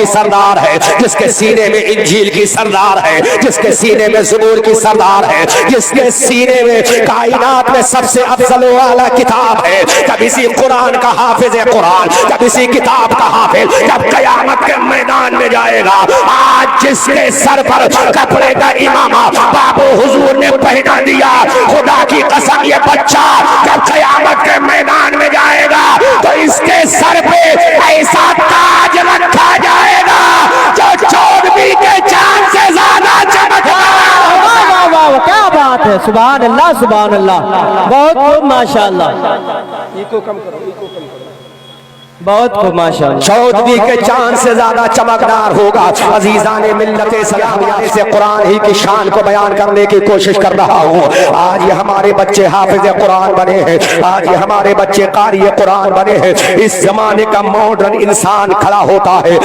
سردار ہے، جس کے سینے میں انجیل کی سردار ہے، جس کے سینے میں زبور کی سردار ہے، جس کے سینے میں کائنات میں سب سے افضل والا کتاب ہے، جب اسی قرآن کا حافظ ہے قرآن، جب اسی کتاب کا حافظ جب قیامت کے میدان میں جائے گا، آج جس کے سر پر کپڑے کا امامہ بابو حضور نے پہنا دیا، خدا کی قسم یہ بچہ جب قیامت کے میدان میں جائے گا تو اس کے سر پہ ایسا تاج رکھا جائے گا جو چودھویں کے چاند سے زیادہ چمکتا ہے۔ واہ واہ واہ، کیا بات ہے، سبحان اللہ سبحان اللہ، بہت خوب ماشاءاللہ، بہت خوب ماشاءاللہ۔ چودھویں کے چاند سے زیادہ چمکدار ہوگا۔ عزیزان ملت اسلامیہ سے قرآن ہی کی شان کو بیان کرنے کی کوشش کر رہا ہوں۔ آج یہ ہمارے بچے حافظ قرآن بنے ہیں، آج یہ ہمارے بچے قاری قرآن بنے ہیں۔ اس زمانے کا ماڈرن انسان کھڑا ہوتا ہے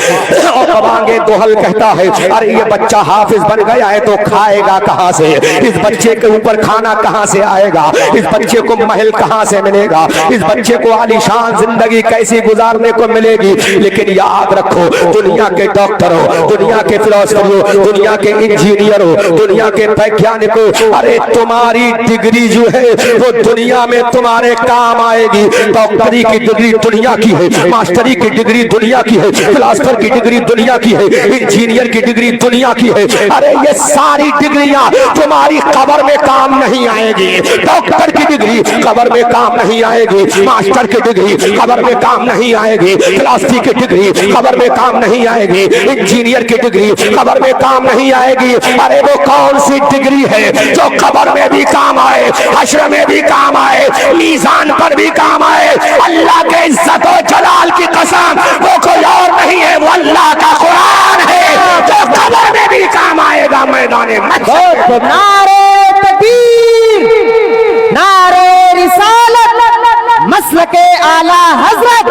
اور قبانگے دوہل کہتا ہے ارے یہ بچہ حافظ بن گیا ہے تو کھائے گا کہاں سے، اس بچے کے اوپر کھانا کہاں سے آئے گا، اس بچے کو محل کہاں سے ملے گا، اس بچے کو عالیشان زندگی کیسی گزارنے کو ملے گی۔ لیکن یاد رکھو دنیا کے ڈاکٹر ہو، دنیا کے فلسفر ہو، دنیا کے انجینئر ہو، دنیا کے ویگیانک ہو، ارے تمہاری ڈگری جو ہے وہ دنیا میں تمہارے کام آئے گی۔ ڈاکٹری کی ڈگری دنیا کی ہے، ماسٹری کی ڈگری دنیا کی ہے، فلسفر کی ڈگری دنیا کی ہے، انجینئر کی ڈگری دنیا کی ہے۔ ارے یہ ساری ڈگریاں تمہاری قبر میں کام نہیں آئے گی۔ ڈاکٹر کی ڈگری قبر میں کام نہیں آئے گی، ماسٹر کی ڈگری قبر میں کام نہیں آئے گی، فلسفی کی ڈگری قبر میں کام نہیں آئے گی، انجینئر کی ڈگری قبر میں کام نہیں آئے گی۔ ارے وہ کون سی ڈگری ہے جو قبر میں بھی کام آئے، حشر میں بھی کام آئے، میزان پر بھی کام آئے؟ اللہ کے عزت و جلال کی قسم وہ کوئی اور نہیں ہے، وہ اللہ کا قرآن ہے جو قبر میں بھی کام آئے گا، میدان محشر۔ نعرہ تکبیر، نعرہ رسالت، مسلک اعلی حضرت،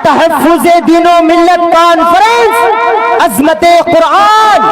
تحفظ دین و ملت کانفرنس، عظمت قرآن،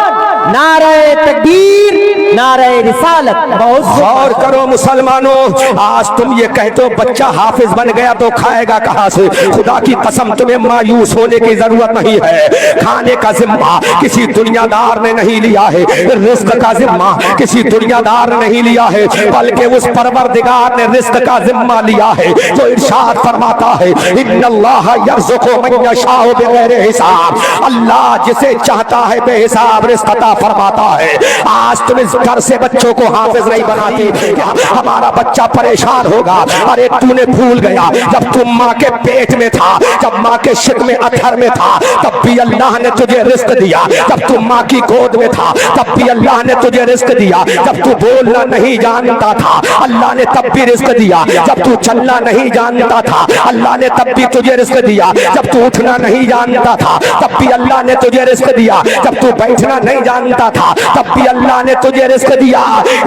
نعرہ تکبیر، نعرہ رسالت۔ بہت غور کرو مسلمانوں، آج تم یہ کہتے ہو بچہ حافظ بن گیا تو کھائے گا کہاں سے؟ خدا کی قسم تمہیں مایوس ہونے کی ضرورت نہیں ہے۔ کھانے کا ذمہ کسی دنیا دار نے نہیں لیا ہے، رزق کا ذمہ کسی دنیا دار نے نہیں لیا ہے، بلکہ اس پروردگار نے رزق کا ذمہ لیا ہے جو ارشاد فرماتا ہے ان اللہ یرزق من یشاء بغیر حساب، اللہ جسے چاہتا ہے بے حساب رزق عطا فرماتا ہے۔ آج تم اس گھر سے بچوں کو حافظ نہیں بناتی کہ ہمارا بچہ پریشان ہوگا۔ ارے تو نے بھول گیا جب تم ماں کے پیٹ میں تھا، جب ماں کے شکم اتھر میں تھا، تب بھی اللہ نے تجھے رزق دیا۔ جب تم ماں کی گود میں تھا تب بھی اللہ نے تجھے رزق دیا۔ جب تو بولنا نہیں جانتا تھا اللہ نے تب بھی رزق دیا۔ جب تو چلنا نہیں جانتا تھا اللہ نے تب بھی تجھے رزق دیا۔ جب تو اٹھنا نہیں جانتا تھا تب بھی اللہ نے تجھے رزق دیا۔ جب تو بیٹھنا نہیں جانتا تھا تب بھی اللہ نے تجھے رزق دیا۔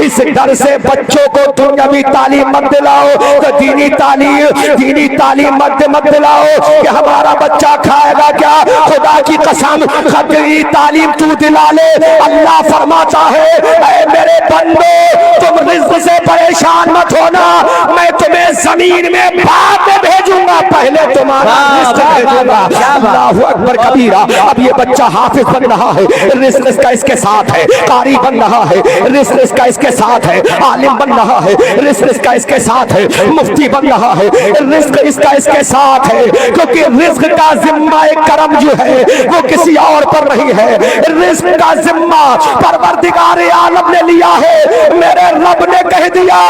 اس ڈر سے بچوں کو دنیاوی تعلیم مت دلاؤ تو دینی تعلیم مت دلاؤ کہ ہمارا بچہ کھائے گا کیا۔ خدا کی قسم دینی تعلیم تو دلا لے، اللہ فرماتا ہے اے میرے بندو تم رزق سے پریشان مت ہونا، میں تمہیں زمین میں بعد میں بھیجوں گا، پہلے تمہارا رزق بھیجوں گا۔ اللہ اکبر کبیرہ۔ اب یہ بچہ حافظ بن رہا ہے، رزق اس کا اس کے ساتھ ہے، قاری بن رہا ہے، رزق اس کا اس کے ساتھ ہے، عالم بن رہا ہے، رزق اس کا اس کے ساتھ ہے، مفتی بن رہا ہے، رزق اس کا اس کے ساتھ ہے، کیونکہ رزق کا ذمہ کرم جو ہے وہ کسی اور پر نہیں ہے، رزق کا ذمہ پروردگار عالم نے لیا ہے۔ میرے رب نے کہہ دیا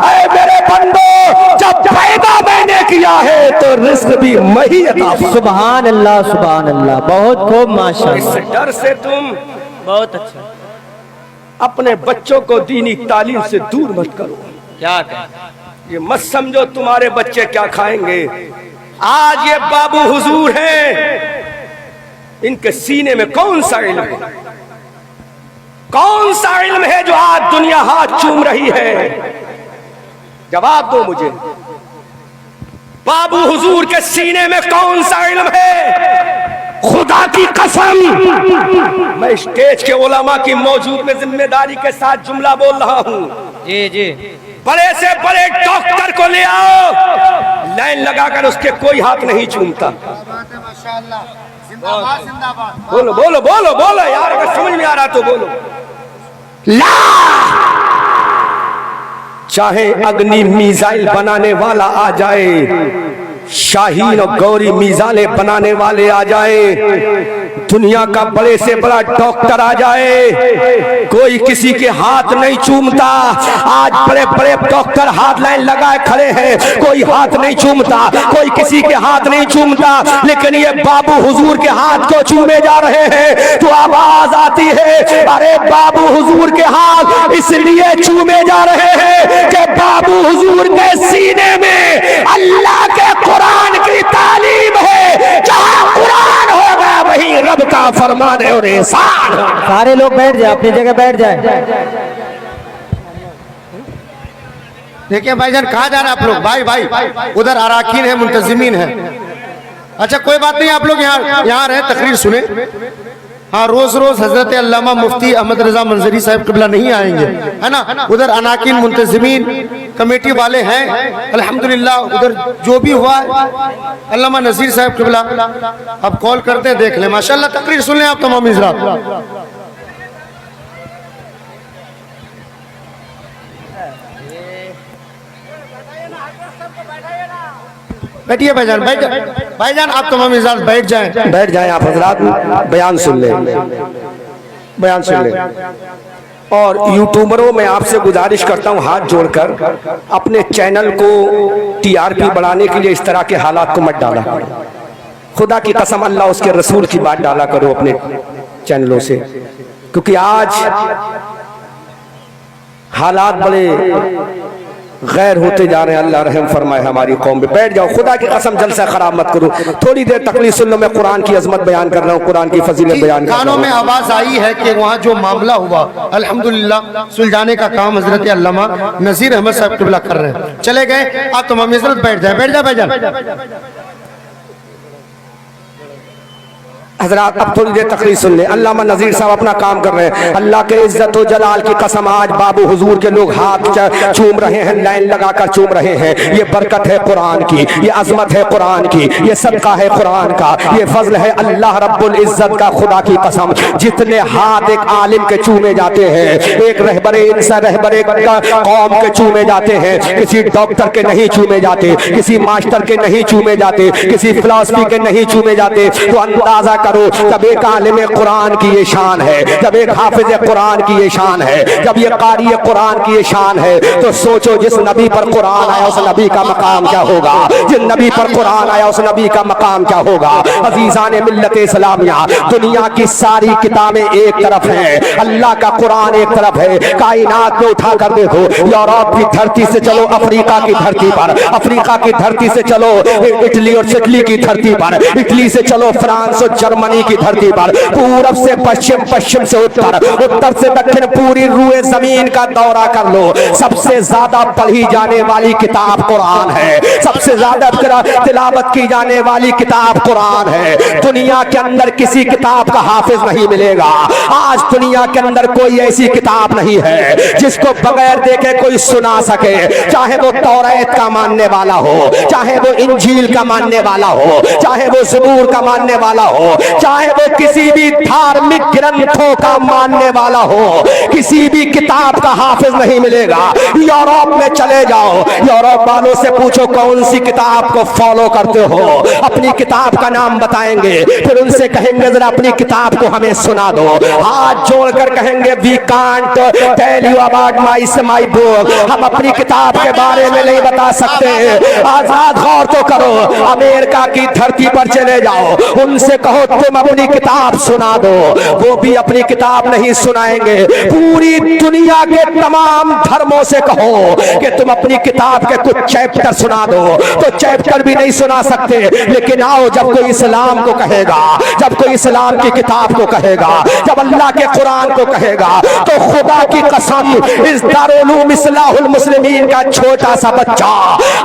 اے میرے بندو جب پیدا میں نے کیا ہے تو رزق بھی میں ہی عطا۔ سبحان اللہ سبحان اللہ، بہت خوب ماشاءاللہ۔ اس ڈر سے تم بہت اچھا، اپنے بچوں کو دینی تعلیم سے دور مت کرو۔ کیا کہیں، یہ مت سمجھو تمہارے بچے کیا کھائیں گے۔ آج یہ بابو حضور ہیں، ان کے سینے میں کون سا علم ہے، کون سا علم ہے جو آج دنیا ہاتھ چوم رہی ہے؟ جواب دو مجھے، بابو حضور کے سینے میں کون سا علم ہے؟ خدا کی قسم میں اسٹیج کے علماء کی موجود میں ذمہ داری کے ساتھ جملہ بول رہا ہوں، جی بڑے سے بڑے ڈاکٹر کو لے آؤ، لائن لگا کر اس کے کوئی ہاتھ نہیں چومتا، بولو بولو بولو بولو یار، اگر سمجھ میں آ رہا تو بولو. لا، چاہے اگنی میزائل بنانے والا آ جائے، شاہین اور گوری میزائلیں بنانے والے آ جائے، دنیا کا بڑے سے بڑا ڈاکٹر آ جائے، کوئی کسی کے ہاتھ نہیں چومتا. آج بڑے بڑے ڈاکٹر ہاتھ لائن لگائے کھڑے ہیں، کوئی ہاتھ نہیں چومتا، کوئی کسی کے ہاتھ نہیں چومتا، لیکن یہ بابو حضور کے ہاتھ کو چومے جا رہے ہیں. تو آواز آتی ہے، ارے بابو حضور کے ہاتھ اس لیے چومے جا رہے ہیں کہ بابو حضور کے سینے میں اللہ کے قرآن کی تعلیم ہے. جہاں قرآن ہوگا وہیں رب کا فرمان اور احسان. سارے لوگ بیٹھ جائیں، اپنی جگہ بیٹھ جائیں. دیکھیں بھائی جان کہاں جا رہے ہیں آپ لوگ؟ بھائی بھائی ادھر اراکین ہیں، منتظمین ہیں. اچھا کوئی بات نہیں، آپ لوگ یہاں رہیں، تقریر سنیں. ہاں روز روز حضرت علامہ مفتی احمد رضا منظری صاحب قبلہ نہیں آئیں گے، ہے نا. ادھر اراکین منتظمین کمیٹی والے ہیں الحمدللہ. ادھر جو بھی ہوا علامہ نذیر صاحب قبلہ اب کال کرتے ہیں، دیکھ لیں. ماشاءاللہ تقریر سن لیں آپ تمام حضرات. بیٹھیے بھائی جان، بھائی جان آپ تمام حضرات بیٹھ جائیں. بیٹھ جائیں آپ حضرات، بیان سن لیں، بیان سن لیں. اور یوٹیوبروں میں آپ سے گزارش کرتا ہوں ہاتھ جوڑ کر، اپنے چینل کو ٹی آر پی بڑھانے کے لیے اس طرح کے حالات کو مت ڈالا. خدا کی قسم اللہ اس کے رسول کی بات ڈالا کرو اپنے چینلوں سے، کیونکہ آج حالات بڑے غیر ہوتے جا رہے ہیں. اللہ رحم فرمائے ہماری قوم پہ. بیٹھ جاؤ، خدا کی قسم جلسہ خراب مت کرو. تھوڑی دیر تقریر سن لو، میں قرآن کی عظمت بیان کر رہا ہوں، قرآن کی فضیلت بیان کر رہا ہوں. کانوں میں آواز آئی ہے کہ وہاں جو معاملہ ہوا الحمدللہ سلجھانے کا کام حضرت علامہ نذیر احمد صاحب قبلہ کر رہے ہیں. چلے گئے، آپ تمام حضرت بیٹھ جائیں. بیٹھ جائیں بھائی جان. حضرات اب تھوڑی دیر تقریر سن لیں. علامہ نذیر صاحب اپنا کام کر رہے ہیں. اللہ کے عزت و جلال کی قسم آج بابو حضور کے لوگ ہاتھ چوم رہے ہیں، لائن لگا کر چوم رہے ہیں. یہ برکت ہے قرآن کی، یہ عظمت ہے قرآن کی، یہ صدقہ ہے قرآن کا، یہ فضل ہے اللہ رب العزت کا. خدا کی قسم جتنے ہاتھ ایک عالم کے چومے جاتے ہیں، ایک رہبر انسان رہبر قوم کے چومے جاتے ہیں، کسی ڈاکٹر کے نہیں چومے جاتے، کسی ماسٹر کے نہیں چومے جاتے، کسی فلسفی کے نہیں چومے جاتے. تو اندازہ جب ایک عالم قرآن کی یہ شان ہے، جب ایک حافظ قرآن کی یہ شان ہے، جب یہ قاری قرآن کی یہ شان ہے، تو سوچو جس نبی پر قرآن آیا اس نبی کا مقام کیا ہوگا، جس نبی پر قرآن آیا اس نبی کا مقام کیا ہوگا. عزیزان ملت اسلامیہ، دنیا کی ساری کتابیں ایک طرف ہیں، اللہ کا قرآن ایک طرف ہے. کائنات میں اٹھا کر دیکھو، یورپ کی دھرتی سے چلو افریقہ کی دھرتی پر، افریقہ کی دھرتی سے چلو اٹلی اور چٹلی کی دھرتی پر، اٹلی سے چلو فرانس اور جرمنی کی دھرتی پر، پورب سے پشچم، پشچم سے اتر، اتر سے دکھن، پوری روئے زمین کا دورہ کر لو. سب سے زیادہ پڑھی جانے والی کتاب قرآن ہے، سب سے زیادہ تلاوت کی جانے والی کتاب قرآن ہے. دنیا کے اندر کسی کتاب کا حافظ نہیں ملے گا. آج دنیا کے اندر کوئی ایسی کتاب نہیں ہے جس کو بغیر دیکھے کوئی سنا سکے، چاہے وہ توریت کا ماننے والا ہو، چاہے وہ انجیل کا ماننے والا ہو، چاہے وہ زبور کا ماننے والا ہو، چاہے وہ کسی بھی دھارمک گرنتھوں کا ماننے والا ہو، کسی بھی کتاب کا حافظ نہیں ملے گا. یورپ میں چلے جاؤ، یورپ والوں سے پوچھو کون سی کتاب کو فالو کرتے ہو، اپنی کتاب کا نام بتائیں گے. پھر ان سے کہیں گے ذرا اپنی کتاب کو ہمیں سنا دو. ہاتھ جوڑ کر کہیں گے we can't tell you about my book، ہم اپنی کتاب کے بارے میں نہیں بتا سکتے. آزاد غور تو کرو، امریکہ کی دھرتی پر چلے جاؤ، ان سے کہو تم اپنی کتاب سنا دو، وہ بھی اپنی کتاب نہیں سنائیں گے. پوری دنیا کے تمام دھرموں سے کہو کہ تم اپنی کتاب کے کچھ چیپٹر سنا دو، تو چیپٹر بھی نہیں سنا سکتے. لیکن آؤ جب کوئی اسلام کو کہے گا، جب کوئی اسلام کی کتاب کو کہے گا، جب اللہ کے قرآن کو کہے گا، تو خدا کی قسم اس دارالعلوم اصلاح المسلمین کا چھوٹا سا بچہ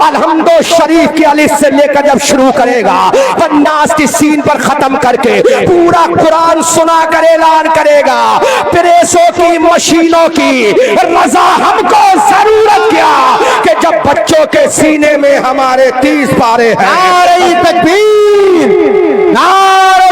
الحمد شریف کی الف سے لے کر جب شروع کرے گا، والناس کی سین پر ختم کر کے پورا قرآن سنا کر اعلان کرے گا. پریسوں کی مشینوں کی رضا ہم کو ضرورت کیا کہ جب بچوں کے سینے میں ہمارے 30 پارے ہیں. نعرہ تکبیر، نعرہ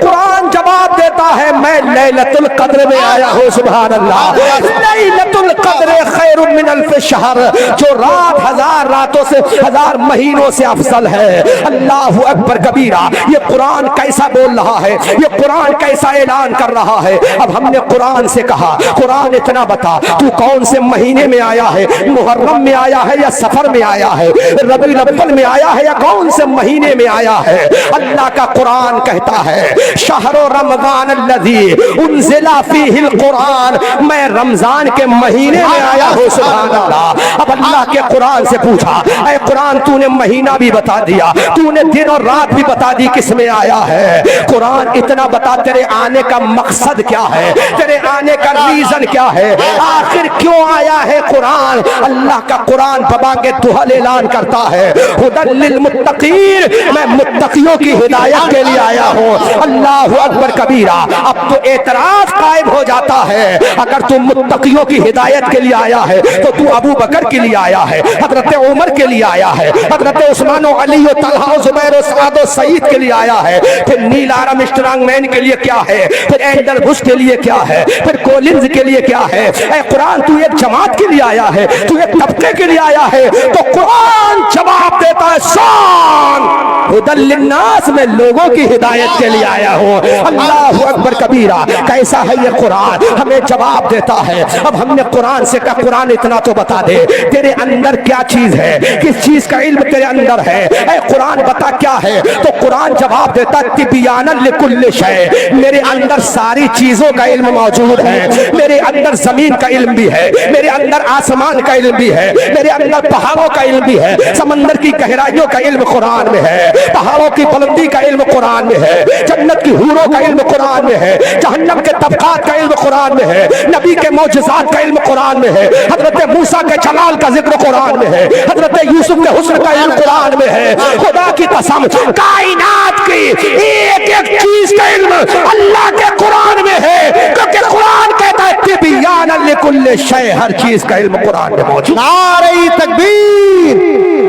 قرآن جواب دیتا ہے میں لیلۃ القدر میں آیا ہوں. سبحان اللہ. لیلۃ القدر خیر من الف شہر, جو رات 1000 راتوں سے 1000 مہینوں سے افضل ہے. اللہ اکبر کبیرہ. یہ قرآن کیسا بول رہا ہے, یہ قرآن کیسا اعلان کر رہا ہے. اب ہم نے قرآن سے کہا قرآن اتنا بتا تو کون سے مہینے میں آیا ہے, محرم میں آیا ہے یا سفر میں آیا ہے, ربیع الاول میں آیا ہے یا کون سے مہینے میں آیا ہے. اللہ کا قرآن کہتا ہے شہر رمضان الذی انزل فیہ القرآن, میں رمضان کے مہینے میں آیا ہوں. سبحان اللہ. اب اللہ کے قرآن سے پوچھا اے قرآن تو نے مہینہ بھی بتا دیا, تو نے دن اور رات بھی بتا دی, کس میں آیا ہے. قرآن اتنا بتا تیرے آنے کا مقصد کیا ہے, تیرے آنے کا ریزن کیا ہے, آخر کیوں آیا ہے قرآن. اللہ کا قرآن بابا کے دہل اعلان کرتا ہے ہدی للمتقین, میں متقیوں کی ہدایت کے لیے آیا ہوں. اللہ اکبر کبیرہ. اب تو اعتراض قائم ہو جاتا ہے, اگر تو متقیوں کی ہدایت کے لیے آیا ہے تو تو ابو بکر کے لیے آیا ہے, حضرت عمر کے لیے آیا ہے, حضرت عثمان و علی و طلحہ و زبیر و سعد و سعید کے لیے آیا ہے, پھر نیل آرم اسٹرانگ مین کے لیے کیا ہے, پھر اینڈل بش کے لیے کیا ہے, پھر کولنز کے لیے کیا ہے. اے قرآن تو ایک جماعت کے لیے آیا ہے, تو ایک طبقے کے لیے آیا ہے, تو قرآن جواب دیتا ہے شان ہدی للناس, میں لوگوں کی ہدایت کے لیے آیا ہوں. اللہ اکبر کبیرہ. کیسا ہے یہ قرآن, ہمیں جواب دیتا ہے. اب ہم نے قرآن سے کہا قرآن اتنا تو بتا دے تیرے اندر کیا چیز ہے, کس چیز کا علم تیرے اندر ہے, اے قرآن بتا کیا ہے. تو قرآن جواب دیتا تبیانا لکل شیء, میرے اندر ساری چیزوں کا علم موجود ہے. میرے اندر زمین کا علم بھی ہے, میرے اندر آسمان کا علم بھی ہے, میرے اندر پہاڑوں کا علم بھی ہے, سمندر کی گہرائیوں کا علم قرآن میں ہے, پہاڑوں کی بلندی کا علم قرآن میں ہے, جنت کی حوروں کا علم قرآن میں ہے, جہنم کے طبقات کا علم قرآن میں ہے, نبی کے معجزات کا علم قرآن میں ہے, حضرت موسیٰ کے جلال کا ذکر قرآن میں ہے, حضرت یوسف کے حسن کا علم قرآن میں ہے. خدا کی قسم کائنات کی ایک ایک چیز کا علم اللہ کے قرآن میں ہے, کیونکہ قرآن کہتا ہے تبیانا لکل شیء, ہر چیز کا علم قرآن میں موجود. نعرہ تکبیر,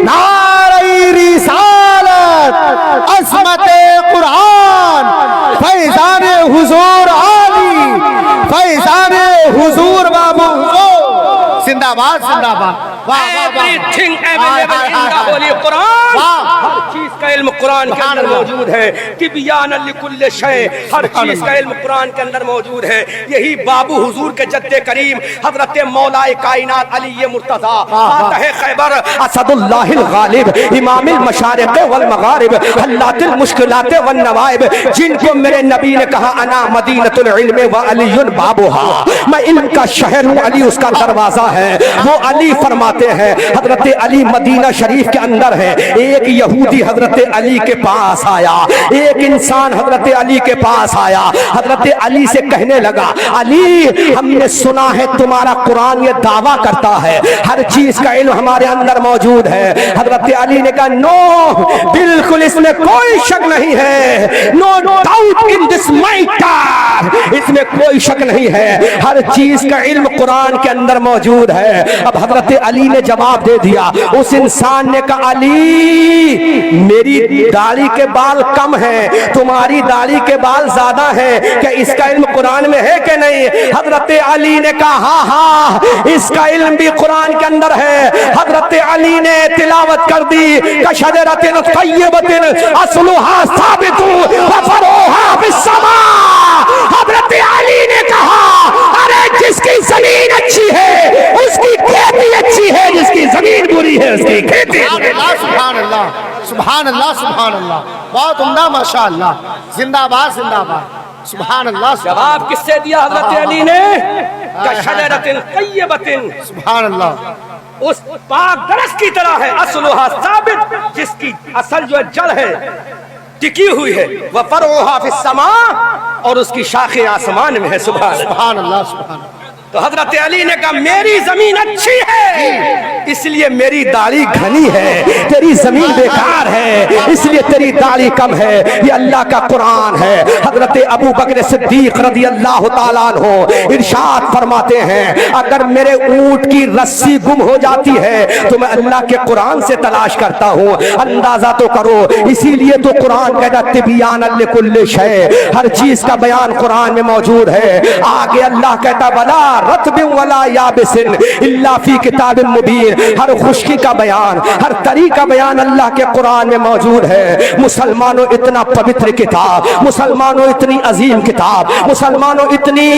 نعرہ رسالت, عظمت قرآن, فیضان حضور عالی, فیضان حضور بابو زندہ باد, زندہ باد. Everything available in the Holy Quran, ہر چیز کا علم قرآن کے اندر موجود ہے. تبیانا لکل شیء, ہر چیز کا علم قرآن کے اندر موجود ہے. یہی بابو حضور کے جد کریم حضرت مولا کائنات علی مرتضیٰ فاتح خیبر اسد اللہ الغالب امام المشارق والمغارب حلات المشکلات والنوائب, جن کو میرے نبی نے کہا انا مدینۃ العلم وعلی بابھا, میں علم کا شہر ہوں, علی اس کا دروازہ ہے. وہ علی فرماتے ہیں حضرت علی مدینہ شریف کے اندر ہے. ایک یہودی حضرت علی کے پاس آیا, ایک انسان حضرت علی کے پاس آیا, حضرت علی سے کہنے لگا علی ہم نے سنا ہے تمہارا قرآن یہ دعویٰ کرتا ہے ہر چیز کا علم ہمارے اندر موجود ہے. حضرت علی نے کہا نو, بالکل اس میں کوئی شک نہیں ہے, no doubt in this metre, اس میں کوئی شک نہیں ہے, ہر چیز کا علم قرآن کے اندر موجود ہے. اب حضرت علی نے جواب دے دیا, اس انسان نے کہا علی میری داڑھی کے بال کم ہیں, تمہاری داڑھی کے بال زیادہ ہیں, کہ اس کا علم قرآن میں ہے کہ نہیں. حضرت علی نے کہا ہاں ہاں اس کا علم بھی قرآن کے اندر ہے. حضرت علی نے تلاوت کر دی کشجرۃ طیبۃ اصلھا ثابت وفرعھا فی السماء. حضرت علی نے کہا ارے جس کی زمین اچھی ہے اس کی کھیتی اچھی ہے, جس کی زمین بری ہے اس کی کھیتی. سبحان اللہ, سبحان اللہ, سبحان اللہ. بہت عمدہ, ماشاء اللہ, زندہ باد, زندہ باد. سبحان اللہ. جواب کس سے دیا حضرت علی نے؟ کشجرۃ طیبۃ, سبحان اللہ, اس پاک درخت کی طرح ہے, اصلھا ثابت, جس کی اصل جو جڑ ہے ٹکی ہوئی ہے, وفرعھا فی السماء, اور اس کی شاخیں آسمان میں ہے. سبحان اللہ, سبحان اللہ, سبحان اللہ. تو حضرت علی نے کہا میری زمین اچھی ہے اس لیے میری داڑھی گھنی ہے، تیری زمین بیکار ہے اس لیے تیری داڑھی کم ہے۔ یہ اللہ کا قرآن ہے۔ حضرت ابو بکر صدیق رضی اللہ تعالیٰ عنہ ارشاد فرماتے ہیں اگر میرے اونٹ کی رسی گم ہو جاتی ہے تو میں اللہ کے قرآن سے تلاش کرتا ہوں۔ اندازہ تو کرو، اسی لیے تو قرآن کہتا تبیان لکل شیء، ہر چیز کا بیان قرآن میں موجود ہے۔ آگے اللہ کہتا بلا رطب ولا یابس الا فی کتاب مبین، ہر خشکی کا بیان، ہر طری کا بیان اللہ کے قرآن میں موجود ہے۔ مسلمانوں اتنا پوتر کتاب، مسلمانوں اتنی عظیم کتاب، مسلمانوں اتنی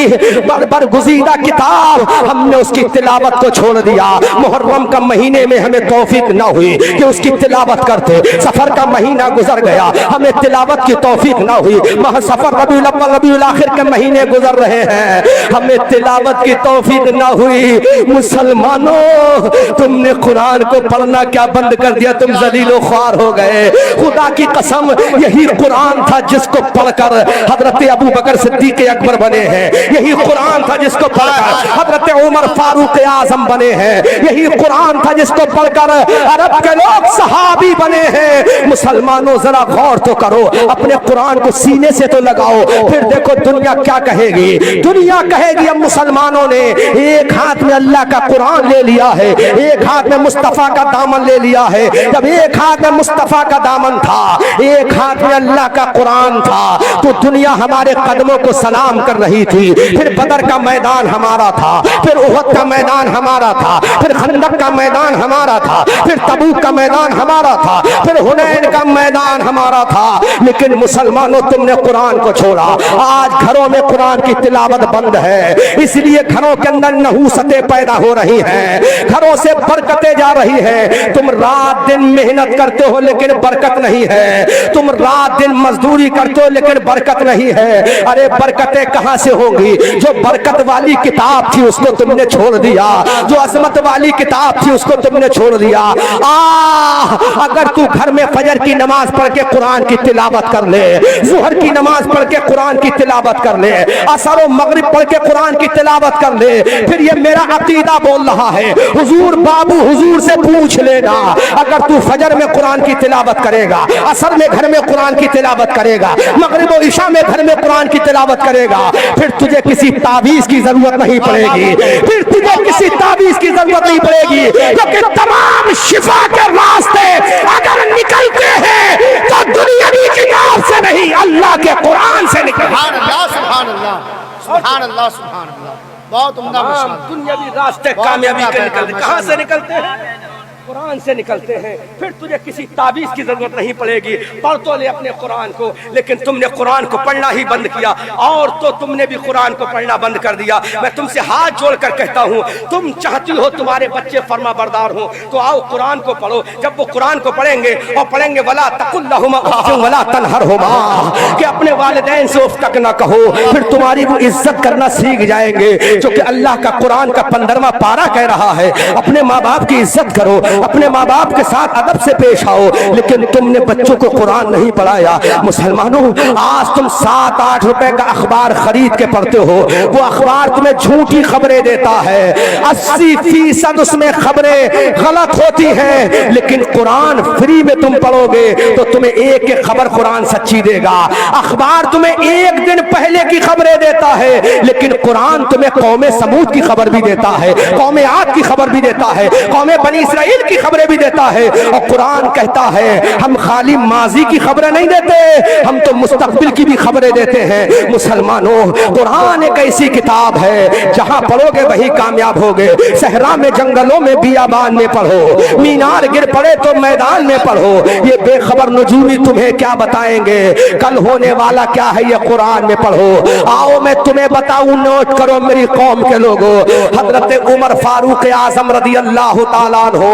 برگزیدہ کتاب، ہم نے اس کی تلاوت کو چھوڑ دیا۔ محرم کا مہینے میں ہمیں توفیق نہ ہوئی کہ اس کی تلاوت کرتے، سفر کا مہینہ گزر گیا ہمیں تلاوت کی توفیق نہ ہوئی، ماہ سفر ربیع الاول ربیع الاخر کے مہینے گزر رہے ہیں ہمیں تلاوت کی توفیق نہ ہوئی۔ مسلمانوں تم نے قرآن کو پڑھنا کیا بند کر دیا، تم ذلیل و خوار ہو گئے۔ خدا کی قسم یہی قرآن تھا جس کو پڑھ کر حضرت ابو بکر صدیق اکبر بنے ہیں، یہی قرآن تھا جس کو پڑھ کر حضرت عمر فاروق اعظم بنے ہیں، یہی قرآن تھا جس کو پڑھ کر عرب کے لوگ صحابی بنے ہیں۔ مسلمانوں ذرا غور تو کرو، اپنے قرآن کو سینے سے تو لگاؤ، پھر دیکھو دنیا کیا کہے گی۔ دنیا کہے گی اب مسلمانوں نے ایک ہاتھ میں اللہ کا قرآن لے لیا ہے، ایک ہاتھ میں مصطفیٰ کا دامن لے لیا ہے۔ جب ایک ہاتھ میں مصطفیٰ کا دامن تھا، ایک ہاتھ میں اللہ کا قرآن تھا، تو دنیا ہمارے قدموں کو سلام کر رہی تھی۔ پھر بدر کا میدان ہمارا تھا، پھر احد کا میدان ہمارا تھا، پھر خندق کا میدان ہمارا تھا، پھر تبوک کا میدان ہمارا تھا، پھر حنین کا میدان ہمارا تھا۔ لیکن مسلمانوں تم نے قرآن کو چھوڑا۔ آج گھروں میں قرآن کی تلاوت بند ہے، اس لیے گھروں کے اندر نحوستیں پیدا ہو رہی ہیں، گھروں سے برکتیں جا رہی ہیں۔ تم رات دن محنت کرتے ہو لیکن برکت نہیں ہے، تم رات دن مزدوری کرتے ہو لیکن برکت نہیں ہے۔ ارے برکتیں کہاں سے ہوں گی؟ جو برکت والی کتاب تھی اس کو تم نے چھوڑ دیا، جو عظمت والی کتاب تھی اس کو تم نے چھوڑ دیا۔ اگر تو گھر میں فجر کی نماز پڑھ کے قرآن کی تلاوت کر لے، ظہر کی نماز پڑھ کے قرآن کی تلاوت کر لے، عصر و مغرب پڑھ کے قرآن کی تلاوت کر لے، پھر یہ میرا عقیدہ بول رہا ہے، حضور بابو حضور سے پوچھ لینا، اگر تو فجر میں قرآن کی تلاوت کرے گا، عصر میں گھر میں قرآن کی تلاوت کرے گا، مغرب و عشاء میں گھر میں قرآن کی تلاوت کرے گا، پھر تجھے کسی تعویذ کی ضرورت نہیں پڑے گی، پھر تجھے کسی تعویذ کی ضرورت نہیں پڑے گی، کیونکہ تمام شفا کے راستے اگر نکلتے ہیں تو دنیاوی کتاب سے نہیں، اللہ کے قرآن سے نکلتے ہیں۔ سبحان اللہ سبحان اللہ سبحان اللہ سبحان اللہ، بہت عمدہ مثال۔ دنیاوی راستے کامیابی کے نکلتے کہاں سے نکلتے ہیں؟ قرآن سے نکلتے ہیں۔ پھر تجھے کسی تعویذ کی ضرورت نہیں پڑے گی، پڑھ تو لے اپنے قرآن کو، لیکن تم نے قرآن کو پڑھنا ہی بند کیا، اور تو تم نے بھی قرآن کو پڑھنا بند کر دیا۔ میں تم سے ہاتھ جوڑ کر کہتا ہوں، تم چاہتی ہو تمہارے بچے فرما بردار ہوں تو آؤ قرآن کو پڑھو۔ جب وہ قرآن کو پڑھیں گے اور پڑھیں گے ولا تقل لہما اف ولا تنہرہما، کہ اپنے والدین سے اف تک نہ کہو، پھر تمہاری وہ عزت کرنا سیکھ جائیں گے، جو کہ اللہ کا قرآن کا 15واں پارہ کہہ رہا ہے، اپنے ماں باپ کی عزت کرو، اپنے ماں باپ کے ساتھ ادب سے پیش آؤ۔ لیکن تم نے بچوں کو قرآن نہیں پڑھایا۔ مسلمانوں آج تم 7-8 روپے کا اخبار خرید کے پڑھتے ہو، وہ اخبار تمہیں جھوٹی خبریں دیتا ہے، 80% اس میں خبریں غلط ہوتی ہیں، لیکن قرآن فری میں تم پڑھو گے تو تمہیں ایک ایک خبر قرآن سچی دے گا۔ اخبار تمہیں ایک دن پہلے کی خبریں دیتا ہے، لیکن قرآن تمہیں قوم سمود کی خبر بھی دیتا ہے، قوم عاد کی خبر بھی دیتا ہے، قوم بنی اسرائیل کی خبریں بھی دیتا ہے۔ اور قرآن کہتا ہے ہم خالی ماضی کی خبریں نہیں دیتے، ہم تو مستقبل کی بھی خبریں دیتے ہیں۔ مسلمانوں قرآن ایک ایسی کتاب ہے جہاں پڑھو گے وہی کامیاب ہوگے۔ صحرا میں، جنگلوں میں، بیابان میں پڑھو، مینار گر پڑے تو میدان میں پڑھو، یہ بے خبر نجومی تمہیں کیا بتائیں گے کل ہونے والا کیا ہے، یہ قرآن میں پڑھو۔ آؤ میں تمہیں بتاؤں، نوٹ کرو میری قوم کے لوگوں، حضرت عمر فاروق اعظم رضی اللہ تعالیٰ عنہ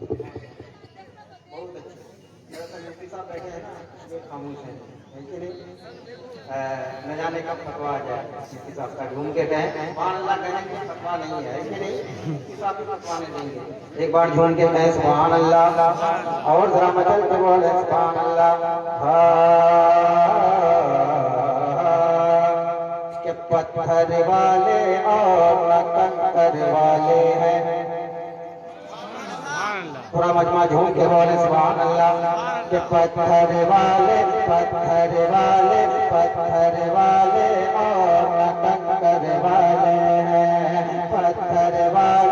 بہت اچھے دراصل مفتی صاحب بیٹھے ہیں نا یہ خاموش ہیں کہ نہیں نہ جانے کا فتوا آ جائے مفتی صاحب کا ڈھونڈ کے کہیں سبحان اللہ کہیں کہ فتوا نہیں ہے کہ نہیں مفتی صاحب بھی فتوا نہیں دیں گے ایک بار ڈھونڈ کے کہیں سبحان اللہ اور ذرا مچل کے بولے سبحان اللہ کہ پتھر والے اور نہ کنکر والے ہیں پورا مجمع جھوم کے بولے سبحان اللہ کہ پتھر والے اور نہ کنکر والے ہیں پتھر والے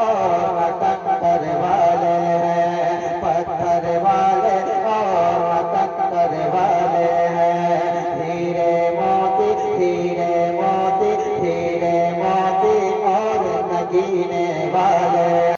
اور نہ کنکر والے ہیں پتھر والے اور نہ کنکر والے ہیں ہیرے موتی